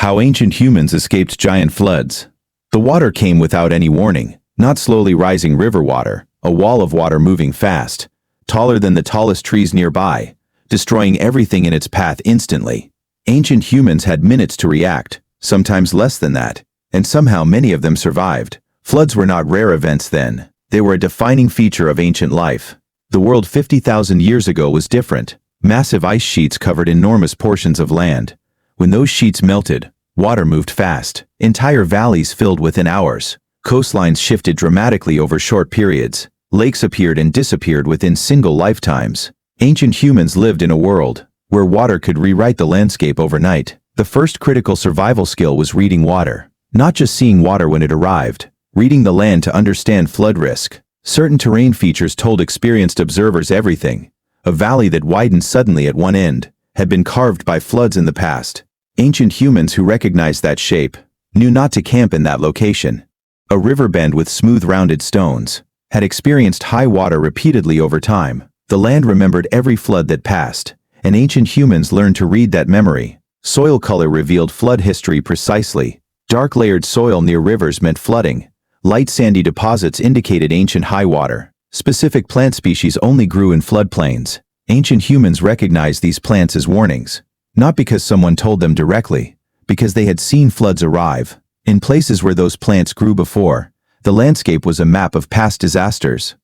How ancient humans escaped giant floods. The water came without any warning, not slowly rising river water, a wall of water moving fast, taller than the tallest trees nearby, destroying everything in its path instantly. Ancient humans had minutes to react, sometimes less than that, and somehow many of them survived. Floods were not rare events then. They were a defining feature of ancient life. The world 50,000 years ago was different. Massive ice sheets covered enormous portions of land. When those sheets melted, water moved fast. Entire valleys filled within hours. Coastlines shifted dramatically over short periods. Lakes appeared and disappeared within single lifetimes. Ancient humans lived in a world where water could rewrite the landscape overnight. The first critical survival skill was reading water. Not just seeing water when it arrived, reading the land to understand flood risk. Certain terrain features told experienced observers everything. A valley that widened suddenly at one end had been carved by floods in the past. Ancient humans who recognized that shape knew not to camp in that location. A river bend with smooth rounded stones had experienced high water repeatedly over time. The land remembered every flood that passed, and ancient humans learned to read that memory. Soil color revealed flood history precisely. Dark layered soil near rivers meant flooding. Light sandy deposits indicated ancient high water. Specific plant species only grew in floodplains. Ancient humans recognized these plants as warnings, not because someone told them directly, because they had seen floods arrive. In places where those plants grew before, the landscape was a map of past disasters.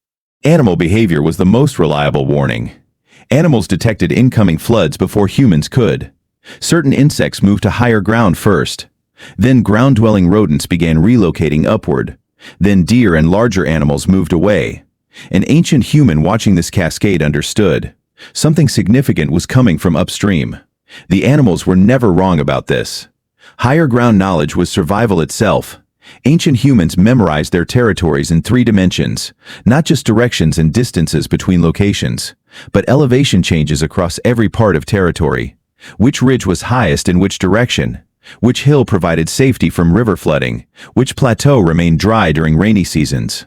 Animal behavior was the most reliable warning. Animals detected incoming floods before humans could. Certain insects moved to higher ground first. Then ground-dwelling rodents began relocating upward. Then deer and larger animals moved away. An ancient human watching this cascade understood. Something significant was coming from upstream. The animals were never wrong about this. Higher ground knowledge was survival itself. Ancient humans memorized their territories in 3 dimensions, not just directions and distances between locations, but elevation changes across every part of territory. Which ridge was highest in which direction? Which hill provided safety from river flooding? Which plateau remained dry during rainy seasons?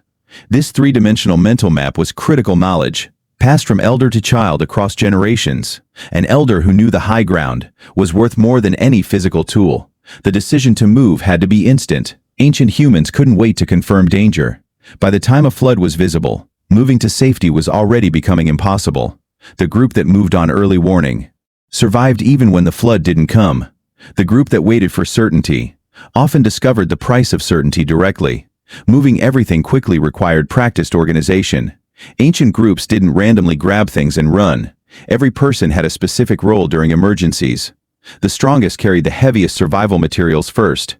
This 3-dimensional mental map was critical knowledge, passed from elder to child across generations. An elder who knew the high ground was worth more than any physical tool. The decision to move had to be instant. Ancient humans couldn't wait to confirm danger. By the time a flood was visible, moving to safety was already becoming impossible. The group that moved on early warning survived even when the flood didn't come. The group that waited for certainty often discovered the price of certainty directly. Moving everything quickly required practiced organization. Ancient groups didn't randomly grab things and run. Every person had a specific role during emergencies. The strongest carried the heaviest survival materials first.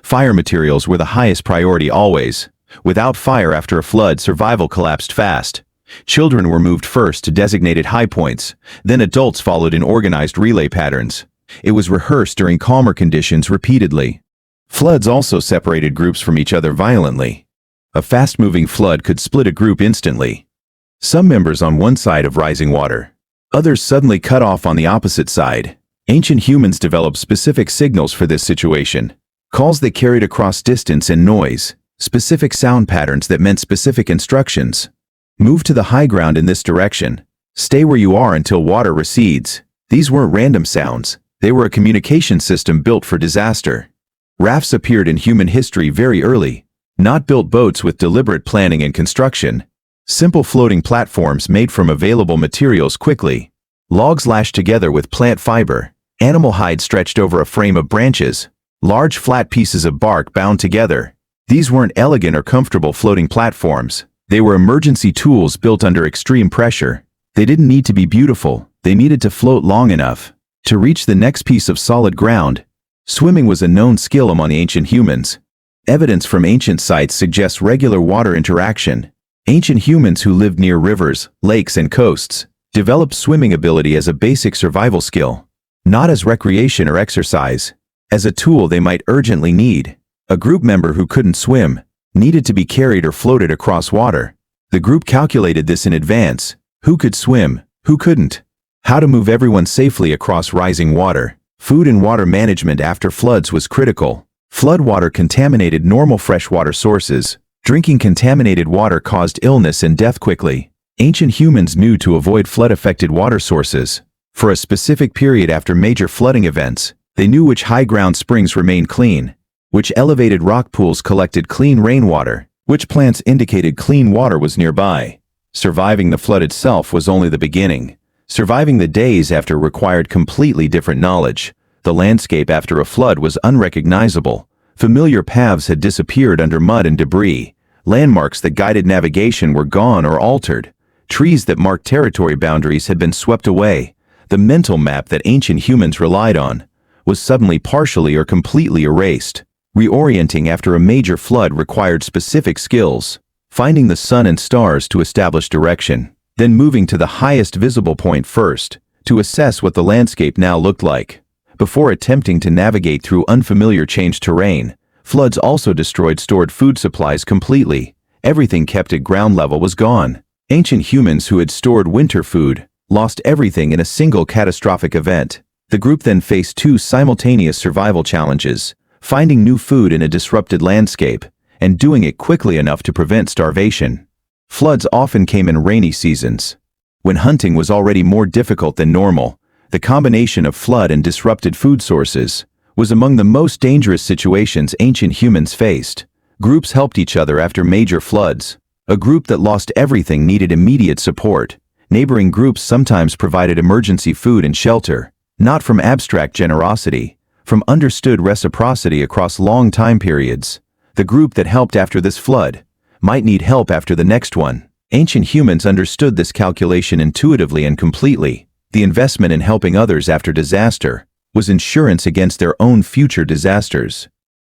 Fire materials were the highest priority always. Without fire after a flood, survival collapsed fast. Children were moved first to designated high points, then adults followed in organized relay patterns. It was rehearsed during calmer conditions repeatedly. Floods also separated groups from each other violently. A fast-moving flood could split a group instantly. Some members on one side of rising water, others suddenly cut off on the opposite side. Ancient humans developed specific signals for this situation. Calls that carried across distance and noise, specific sound patterns that meant specific instructions. Move to the high ground in this direction. Stay where you are until water recedes. These weren't random sounds. They were a communication system built for disaster. Rafts appeared in human history very early. Not built boats with deliberate planning and construction. Simple floating platforms made from available materials quickly. Logs lashed together with plant fiber. Animal hide stretched over a frame of branches. Large flat pieces of bark bound together. These weren't elegant or comfortable floating platforms. They were emergency tools built under extreme pressure. They didn't need to be beautiful. They needed to float long enough to reach the next piece of solid ground. Swimming was a known skill among ancient humans. Evidence from ancient sites suggests regular water interaction. Ancient humans who lived near rivers, lakes, and coasts developed swimming ability as a basic survival skill, not as recreation or exercise. As a tool they might urgently need. A group member who couldn't swim needed to be carried or floated across water. The group calculated this in advance. Who could swim? Who couldn't? How to move everyone safely across rising water. Food and water management after floods was critical. Floodwater contaminated normal freshwater sources. Drinking contaminated water caused illness and death quickly. Ancient humans knew to avoid flood-affected water sources. For a specific period after major flooding events, They knew which high-ground springs remained clean, which elevated rock pools collected clean rainwater, which plants indicated clean water was nearby. Surviving the flood itself was only the beginning. Surviving the days after required completely different knowledge. The landscape after a flood was unrecognizable. Familiar paths had disappeared under mud and debris. Landmarks that guided navigation were gone or altered. Trees that marked territory boundaries had been swept away. The mental map that ancient humans relied on was suddenly partially or completely erased. Reorienting after a major flood required specific skills, finding the sun and stars to establish direction, then moving to the highest visible point first, to assess what the landscape now looked like. Before attempting to navigate through unfamiliar changed terrain, floods also destroyed stored food supplies completely. Everything kept at ground level was gone. Ancient humans who had stored winter food lost everything in a single catastrophic event. The group then faced two simultaneous survival challenges: finding new food in a disrupted landscape, and doing it quickly enough to prevent starvation. Floods often came in rainy seasons, when hunting was already more difficult than normal. The combination of flood and disrupted food sources was among the most dangerous situations ancient humans faced. Groups helped each other after major floods. A group that lost everything needed immediate support. Neighboring groups sometimes provided emergency food and shelter, not from abstract generosity, from understood reciprocity across long time periods. The group that helped after this flood might need help after the next one. Ancient humans understood this calculation intuitively and completely. The investment in helping others after disaster was insurance against their own future disasters.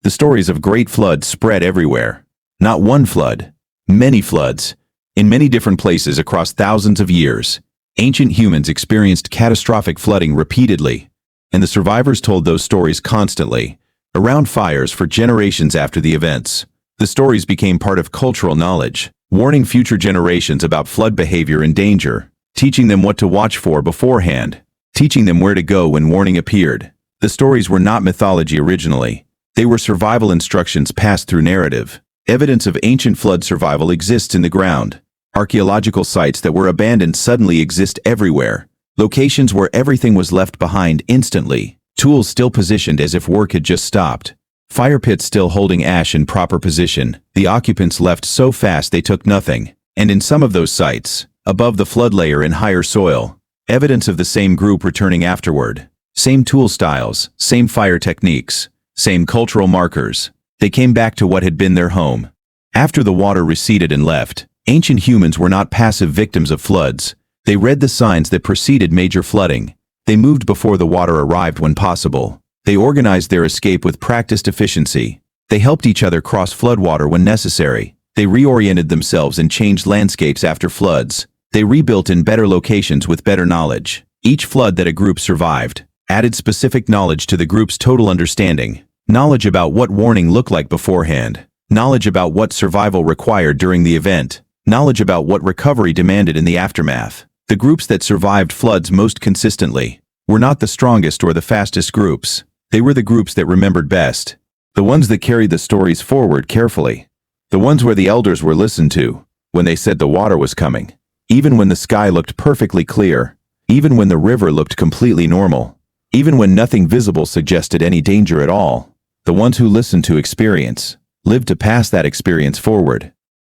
The stories of great floods spread everywhere. Not one flood, many floods. In many different places across thousands of years, ancient humans experienced catastrophic flooding repeatedly, and the survivors told those stories constantly, around fires for generations after the events. The stories became part of cultural knowledge, warning future generations about flood behavior and danger, teaching them what to watch for beforehand, teaching them where to go when warning appeared. The stories were not mythology originally. They were survival instructions passed through narrative. Evidence of ancient flood survival exists in the ground. Archaeological sites that were abandoned suddenly exist everywhere. Locations where everything was left behind instantly. Tools still positioned as if work had just stopped. Fire pits still holding ash in proper position. The occupants left so fast they took nothing. And in some of those sites, above the flood layer in higher soil, evidence of the same group returning afterward. Same tool styles, same fire techniques, same cultural markers. They came back to what had been their home. After the water receded and left, ancient humans were not passive victims of floods. They read the signs that preceded major flooding. They moved before the water arrived when possible. They organized their escape with practiced efficiency. They helped each other cross floodwater when necessary. They reoriented themselves and changed landscapes after floods. They rebuilt in better locations with better knowledge. Each flood that a group survived added specific knowledge to the group's total understanding. Knowledge about what warning looked like beforehand. Knowledge about what survival required during the event. Knowledge about what recovery demanded in the aftermath. The groups that survived floods most consistently were not the strongest or the fastest groups. They were the groups that remembered best. The ones that carried the stories forward carefully. The ones where the elders were listened to when they said the water was coming. Even when the sky looked perfectly clear. Even when the river looked completely normal. Even when nothing visible suggested any danger at all. The ones who listened to experience lived to pass that experience forward.